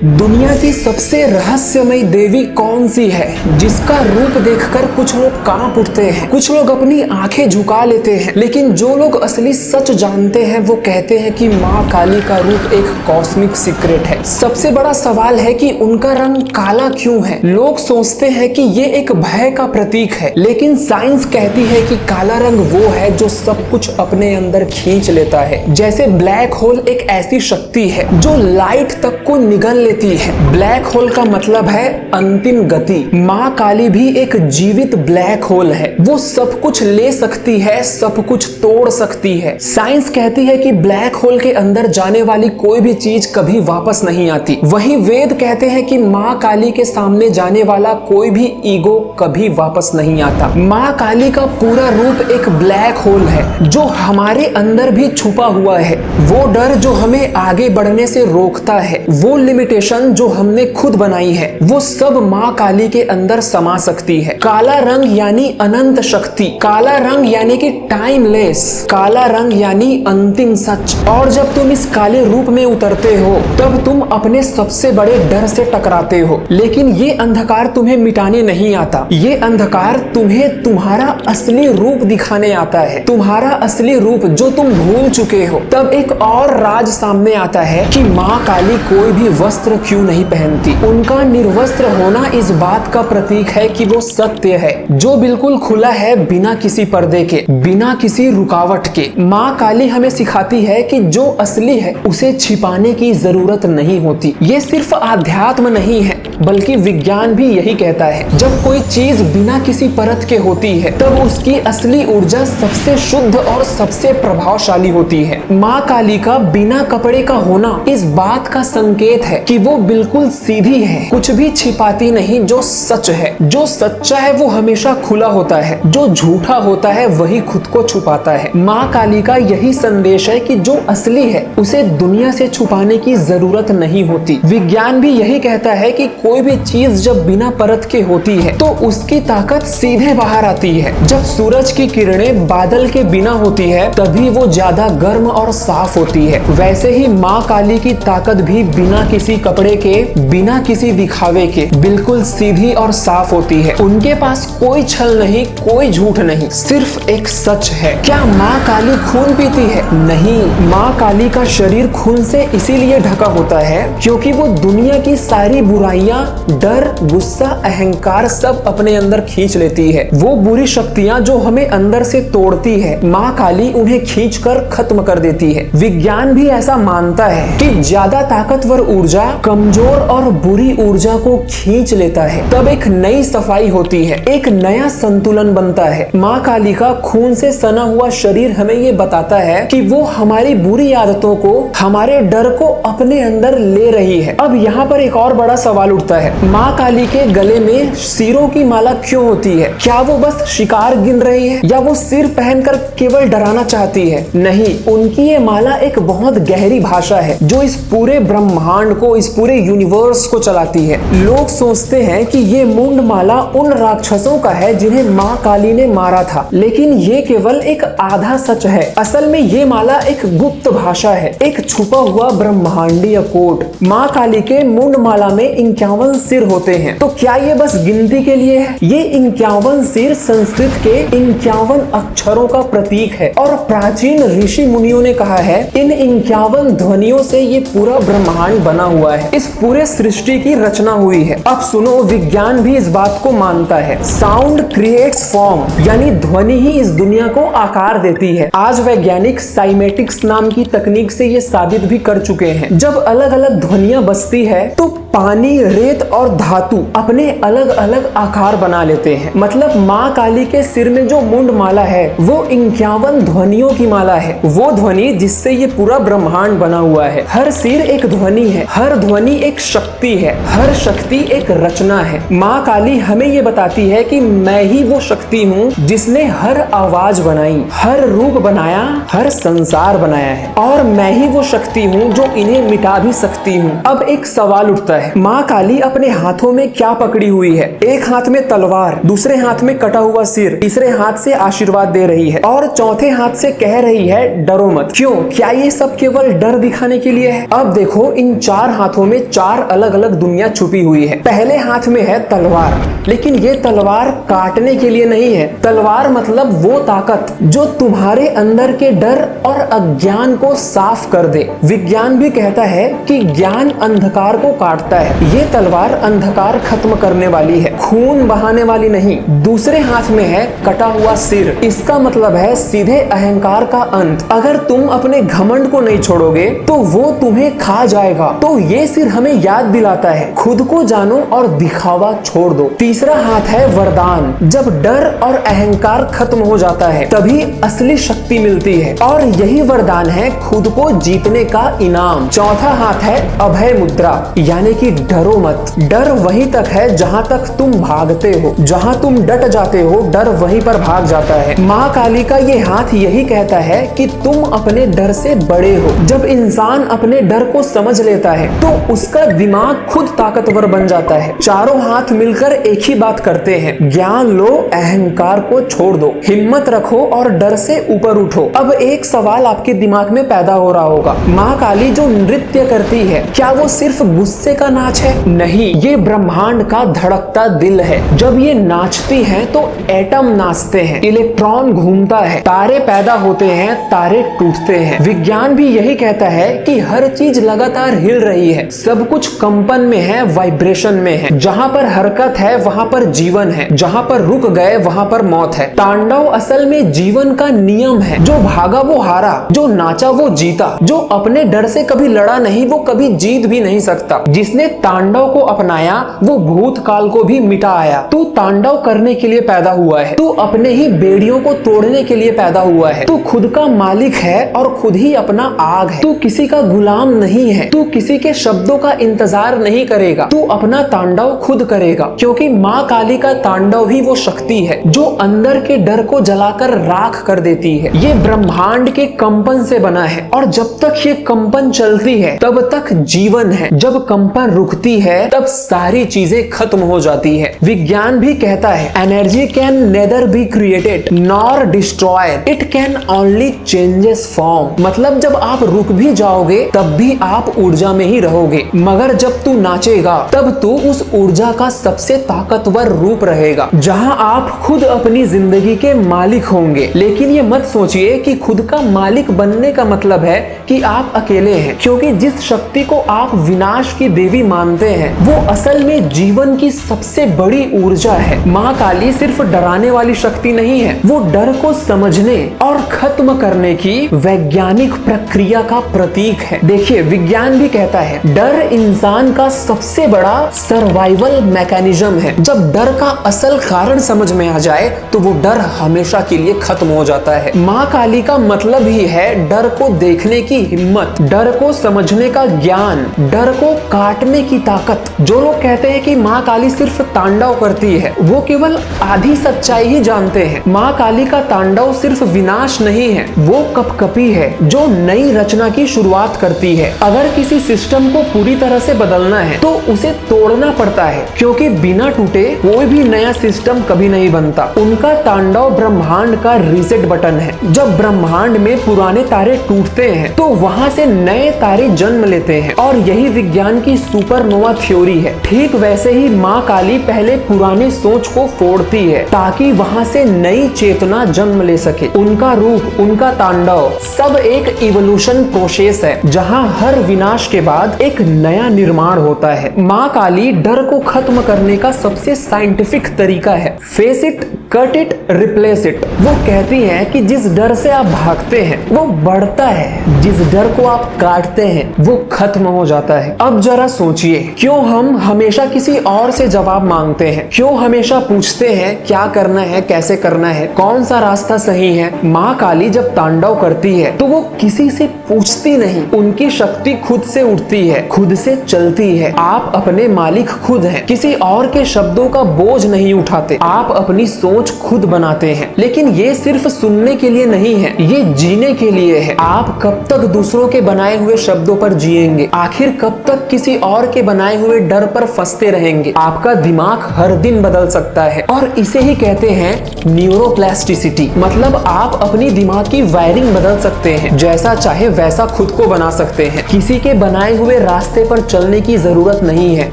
दुनिया की सबसे रहस्यमय देवी कौन सी है जिसका रूप देखकर कुछ लोग कांप उठते हैं, कुछ लोग अपनी आंखें झुका लेते हैं, लेकिन जो लोग असली सच जानते हैं वो कहते हैं कि माँ काली का रूप एक कॉस्मिक सीक्रेट है। सबसे बड़ा सवाल है कि उनका रंग काला क्यों है। लोग सोचते हैं कि ये एक भय का प्रतीक है, लेकिन साइंस कहती है कि काला रंग वो है जो सब कुछ अपने अंदर खींच लेता है। जैसे ब्लैक होल एक ऐसी शक्ति है जो लाइट तक को निगल लेती है। ब्लैक होल का मतलब है अंतिम गति। माँ काली भी एक जीवित ब्लैक होल है। वो सब कुछ ले सकती है, सब कुछ तोड़ सकती है। साइंस कहती है कि ब्लैक होल के अंदर जाने वाली कोई भी चीज कभी वापस नहीं आती। वहीं वेद कहते हैं कि माँ काली के सामने जाने वाला कोई भी ईगो कभी वापस नहीं आता। माँ काली का पूरा रूप एक ब्लैक होल है जो हमारे अंदर भी छुपा हुआ है। वो डर जो हमें आगे बढ़ने से रोकता है, वो लिमिटेशन जो हमने खुद बनाई है, वो सब माँ काली के अंदर समा सकती है। काला रंग यानी अनंत शक्ति, काला रंग यानी कि टाइमलेस, काला रंग यानी अंतिम सच। और जब तुम इस काले रूप में उतरते हो तब तुम अपने सबसे बड़े डर से टकराते हो। लेकिन ये अंधकार तुम्हें मिटाने नहीं आता, ये अंधकार तुम्हें तुम्हारा असली रूप दिखाने आता है, तुम्हारा असली रूप जो तुम भूल चुके हो। तब एक और राज सामने आता है कि माँ काली कोई भी वस्त्र क्यों नहीं पहनती। उनका निर्वस्त्र होना इस बात का प्रतीक है कि वो सत्य है जो बिल्कुल खुला है, बिना किसी पर्दे के, बिना किसी रुकावट के। माँ काली हमें सिखाती है कि जो असली है उसे छिपाने की जरूरत नहीं होती। ये सिर्फ आध्यात्म नहीं है बल्कि विज्ञान भी यही कहता है। जब कोई चीज बिना किसी परत के होती है तब उसकी असली ऊर्जा सबसे शुद्ध और सबसे प्रभावशाली होती है। माँ काली का बिना कपड़े का होना इस बात का संकेत है कि वो बिल्कुल सीधी है, कुछ भी छिपाती नहीं। जो सच है, जो सच्चा है वो हमेशा खुला होता है, जो झूठा होता है वही खुद को छुपाता है। माँ काली का यही संदेश है कि जो असली है उसे दुनिया से छुपाने की जरूरत नहीं होती। विज्ञान भी यही कहता है कि कोई भी चीज जब बिना परत के होती है तो उसकी ताकत सीधे बाहर आती है। जब सूरज की किरणें बादल के बिना होती है तभी वो ज्यादा गर्म और साफ होती है। वैसे ही माँ काली की ताकत भी बिना किसी कपड़े के, बिना किसी दिखावे के बिल्कुल सीधी और साफ होती है। उनके पास कोई छल नहीं, कोई झूठ नहीं, सिर्फ एक सच है। क्या माँ काली खून पीती है? नहीं, माँ काली का शरीर खून से इसीलिए ढका होता है क्योंकि वो दुनिया की सारी बुराइयां, डर, गुस्सा, अहंकार सब अपने अंदर खींच लेती है। वो बुरी शक्तियां जो हमें अंदर से तोड़ती है, माँ काली उन्हें खींचकर खत्म कर देती है। विज्ञान भी ऐसा मानता है कि ज्यादा ताकतवर ऊर्जा कमजोर और बुरी ऊर्जा को खींच लेता है। तब एक नई सफाई होती है, एक नया संतुलन बनता है। माँ काली का खून से सना हुआ शरीर हमें ये बताता है कि वो हमारी बुरी आदतों को, हमारे डर को अपने अंदर ले रही है। अब यहाँ पर एक और बड़ा सवाल उठता है, माँ काली के गले में सिरों की माला क्यों होती है? क्या वो बस शिकार गिन रही है या वो सिर पहनकर केवल डराना चाहती है? नहीं, उनकी ये माला एक बहुत गहरी भाषा है जो इस पूरे ब्रह्मांड को, इस पूरे यूनिवर्स को चलाती है। लोग सोचते हैं कि ये मुंड माला उन राक्षसों का है जिन्हें माँ काली ने मारा था, लेकिन ये केवल एक आधा सच है। असल में ये माला एक गुप्त भाषा है, एक छुपा हुआ ब्रह्मांडीय कोड। माँ काली के मुंड माला में 51 सिर होते हैं। तो क्या ये बस गिनती के लिए है? ये 51 सिर संस्कृत के 51 अक्षरों का प्रतीक है और प्राचीन ऋषि मुनियों ने कहा है इन 51 ध्वनियों से ये पूरा ब्रह्मांड बना हुआ है, इस पूरे सृष्टि की रचना हुई है। अब सुनो, विज्ञान भी इस बात को मानता है। साउंड क्रिएट्स फॉर्म, यानी ध्वनि ही इस दुनिया को आकार देती है। आज वैज्ञानिक साइमेटिक्स नाम की तकनीक से ये साबित भी कर चुके हैं। जब अलग अलग ध्वनियां बजती है तो पानी, रेत और धातु अपने अलग अलग आकार बना लेते हैं। मतलब माँ काली के सिर में जो मुंड माला है वो 51 ध्वनियों की माला है, वो ध्वनि जिससे ये पूरा ब्रह्मांड बना हुआ है। हर सिर एक ध्वनि है, हर ध्वनि एक शक्ति है, हर शक्ति एक रचना है। माँ काली हमें ये बताती है कि मैं ही वो शक्ति हूँ जिसने हर आवाज बनाई, हर रूप बनाया, हर संसार बनाया है, और मैं ही वो शक्ति हूँ जो इन्हें मिटा भी सकती हूँ। अब एक सवाल उठता है, माँ काली काली अपने हाथों में क्या पकड़ी हुई है? एक हाथ में तलवार, दूसरे हाथ में कटा हुआ सिर, तीसरे हाथ से आशीर्वाद दे रही है और चौथे हाथ से कह रही है डरो मत। क्यों? क्या ये सब केवल डर दिखाने के लिए है? अब देखो, इन 4 हाथों में 4 अलग अलग दुनिया छुपी हुई है। पहले हाथ में है तलवार, लेकिन ये तलवार काटने के लिए नहीं है। तलवार मतलब वो ताकत जो तुम्हारे अंदर के डर और अज्ञान को साफ कर दे। विज्ञान भी कहता है कि ज्ञान अंधकार को काटता है। ये तलवार अंधकार खत्म करने वाली है, खून बहाने वाली नहीं। दूसरे हाथ में है कटा हुआ सिर। इसका मतलब है सीधे अहंकार का अंत। अगर तुम अपने घमंड को नहीं छोड़ोगे तो वो तुम्हें खा जाएगा। तो ये सिर हमें याद दिलाता है, खुद को जानो और दिखावा छोड़ दो। तीसरा हाथ है वरदान। जब डर और अहंकार खत्म हो जाता है तभी असली शक्ति मिलती है और यही वरदान है खुद को जीतने का इनाम। चौथा हाथ है अभय मुद्रा, यानी कि डरो मत। डर वहीं तक है जहां तक तुम भागते हो। जहां तुम डट जाते हो डर वहीं पर भाग जाता है। माँ काली का ये हाथ यही कहता है कि तुम अपने डर से बड़े हो। जब इंसान अपने डर को समझ लेता है तो उसका दिमाग खुद ताकतवर बन जाता है। चारों हाथ मिलकर एक ही बात करते हैं, ज्ञान लो, अहंकार को छोड़ दो, हिम्मत रखो और डर से ऊपर उठो। अब एक सवाल आपके दिमाग में पैदा हो रहा होगा, माँ काली जो नृत्य करती है क्या वो सिर्फ गुस्से का नाच है? नहीं, ये ब्रह्मांड का धड़कता दिल है। जब ये नाचती हैं तो एटम नाचते हैं, इलेक्ट्रॉन घूमता है, तारे पैदा होते हैं, तारे टूटते हैं। विज्ञान भी यही कहता है कि हर चीज लगातार हिल रही है, सब कुछ कंपन में है, वाइब्रेशन में है। जहाँ पर हरकत है वहाँ पर जीवन है, जहाँ पर रुक गए वहाँ पर मौत है। तांडव असल में जीवन का नियम है। जो भागा वो हारा, जो नाचा वो जीता, जो अपने डर से कभी लड़ा नहीं वो कभी जीत भी नहीं सकता। जिसने तांडव को अपनाया वो भूतकाल को भी मिटा आया। तू तांडव करने के लिए पैदा हुआ है, तू अपने ही बेड़ियों को तोड़ने के लिए पैदा हुआ है। तू खुद का मालिक है और खुद ही अपना आग है। तू किसी का गुलाम नहीं है, तू किसी के शब्दों का इंतजार नहीं करेगा, तू अपना तांडव खुद करेगा। क्योंकि माँ काली का तांडव ही वो शक्ति है जो अंदर के डर को जलाकर राख कर देती है। ये ब्रह्मांड के कंपन से बना है और जब तक ये कंपन चलती है तब तक जीवन है। जब कंपन रुकती है तब सारी चीजें खत्म हो जाती है। विज्ञान भी कहता है energy can nether be created nor destroyed, it can only changes form. मतलब जब आप रुक भी जाओगे तब भी आप ऊर्जा में ही रहोगे, मगर जब तू नाचेगा तब तू उस ऊर्जा का सबसे ताकतवर रूप रहेगा, जहां आप खुद अपनी जिंदगी के मालिक होंगे। लेकिन ये मत सोचिए कि खुद का मालिक बनने का मतलब है कि आप अकेले हैं, क्योंकि जिस शक्ति को आप विनाश की देवी मानते हैं वो असल में जीवन की सबसे बड़ी ऊर्जा है। माँ काली सिर्फ डराने वाली शक्ति नहीं है, वो डर को समझने और खत्म करने की वैज्ञानिक प्रक्रिया का प्रतीक है। देखिए, विज्ञान भी कहता है डर इंसान का सबसे बड़ा सर्वाइवल मैकेनिज्म है। जब डर का असल कारण समझ में आ जाए तो वो डर हमेशा के लिए खत्म हो जाता है। माँ काली का मतलब ही है डर को देखने की हिम्मत, डर को समझने का ज्ञान, डर को काटने की ताकत। जो लोग कहते हैं कि माँ काली सिर्फ तांडव करती है वो केवल आधी सच्चाई ही जानते हैं। माँ काली का तांडव सिर्फ विनाश नहीं है, वो कपकपी है जो नई रचना की शुरुआत करती है। अगर किसी सिस्टम को पूरी तरह से बदलना है तो उसे तोड़ना पड़ता है, क्योंकि बिना टूटे कोई भी नया सिस्टम कभी नहीं बनता। उनका तांडव ब्रह्मांड का रीसेट बटन है। जब ब्रह्मांड में पुराने तारे टूटते हैं तो वहां से नए तारे जन्म लेते हैं और यही विज्ञान की सुपरनोवा थ्योरी है। ठीक वैसे ही माँ काली पहले पुराने सोच को फोड़ती है ताकि वहां से नई चेतना जन्म ले सके। उनका रूप, उनका तांडव सब एक इवोल्यूशन प्रोसेस है जहां हर विनाश के बाद एक नया निर्माण होता है। माँ काली डर को खत्म करने का सबसे साइंटिफिक तरीका है face it, cut it, replace it. वो कहती हैं कि जिस डर से आप भागते हैं वो बढ़ता है, जिस डर को आप काटते हैं वो खत्म हो जाता है। अब जरा सोचिए, क्यों हम हमेशा किसी और से जवाब मांगते हैं? क्यों हमेशा पूछते हैं क्या करना है, कैसे करना है, कौन सा रास्ता सही है? माँ काली जब तांडव करती है तो वो किसी से पूछती नहीं, उनकी शक्ति खुद से उठती है, खुद से चलती है। आप अपने मालिक खुद हैं, किसी और के शब्दों का बोझ नहीं उठाते। आप अपनी सोच सोच खुद बनाते हैं। लेकिन ये सिर्फ सुनने के लिए नहीं है, ये जीने के लिए है। आप कब तक दूसरों के बनाए हुए शब्दों पर जिएंगे? आखिर कब तक किसी और के बनाए हुए डर पर फंसते रहेंगे? आपका दिमाग हर दिन बदल सकता है और इसे ही कहते हैं न्यूरोप्लास्टिसिटी। मतलब आप अपनी दिमाग की वायरिंग बदल सकते हैं, जैसा चाहे वैसा खुद को बना सकते हैं। किसी के बनाए हुए रास्ते पर चलने की जरूरत नहीं है,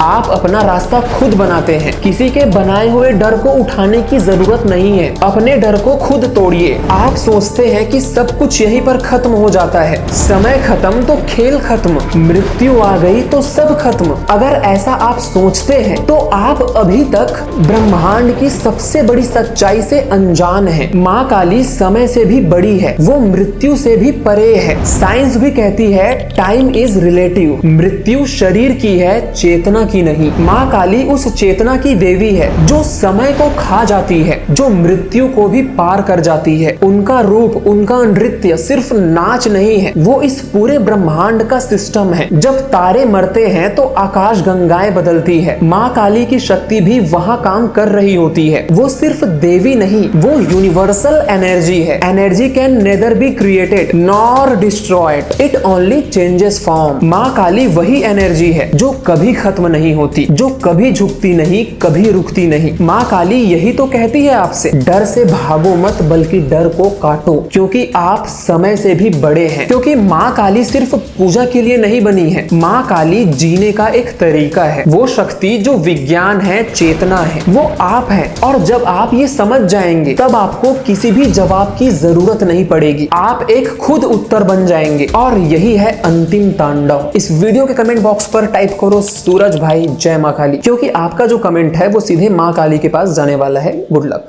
आप अपना रास्ता खुद बनाते हैं। किसी के बनाए हुए डर को उठाने की जरूरत नहीं है, अपने डर को खुद तोड़िए। आप सोचते हैं कि सब कुछ यहीं पर खत्म हो जाता है, समय खत्म तो खेल खत्म, मृत्यु आ गई तो सब खत्म। अगर ऐसा आप सोचते हैं तो आप अभी तक ब्रह्मांड की सबसे बड़ी सच्चाई से अनजान हैं। माँ काली समय से भी बड़ी है, वो मृत्यु से भी परे है। साइंस भी कहती है टाइम इज रिलेटिव, मृत्यु शरीर की है, चेतना की नहीं। माँ काली उस चेतना की देवी है जो समय को खा जाती है, जो मृत्यु को भी पार कर जाती है। उनका रूप, उनका नृत्य सिर्फ नाच नहीं है, वो इस पूरे ब्रह्मांड का सिस्टम है। जब तारे मरते हैं तो आकाश गंगाएं बदलती है। माँ काली की शक्ति भी वहाँ काम कर रही होती है। वो सिर्फ देवी नहीं, वो यूनिवर्सल एनर्जी है। Energy can nether be created nor destroyed, it only changes form. माँ काली वही एनर्जी है जो कभी खत्म नहीं होती, जो कभी झुकती नहीं, कभी रुकती नहीं। माँ काली यही तो कहती है आपसे, डर से भागो मत बल्कि डर को काटो, क्योंकि आप समय से भी बड़े हैं। क्योंकि माँ काली सिर्फ पूजा के लिए नहीं बनी है, माँ काली जीने का एक तरीका है। वो शक्ति जो विज्ञान है, चेतना है, वो आप हैं। और जब आप ये समझ जाएंगे तब आपको किसी भी जवाब की जरूरत नहीं पड़ेगी, आप एक खुद उत्तर बन जाएंगे। और यही है अंतिम तांडव। इस वीडियो के कमेंट बॉक्स पर टाइप करो सूरज भाई जय माँ काली, क्योंकि आपका जो कमेंट है वो सीधे माँ काली के पास जाने वाला है। Good luck.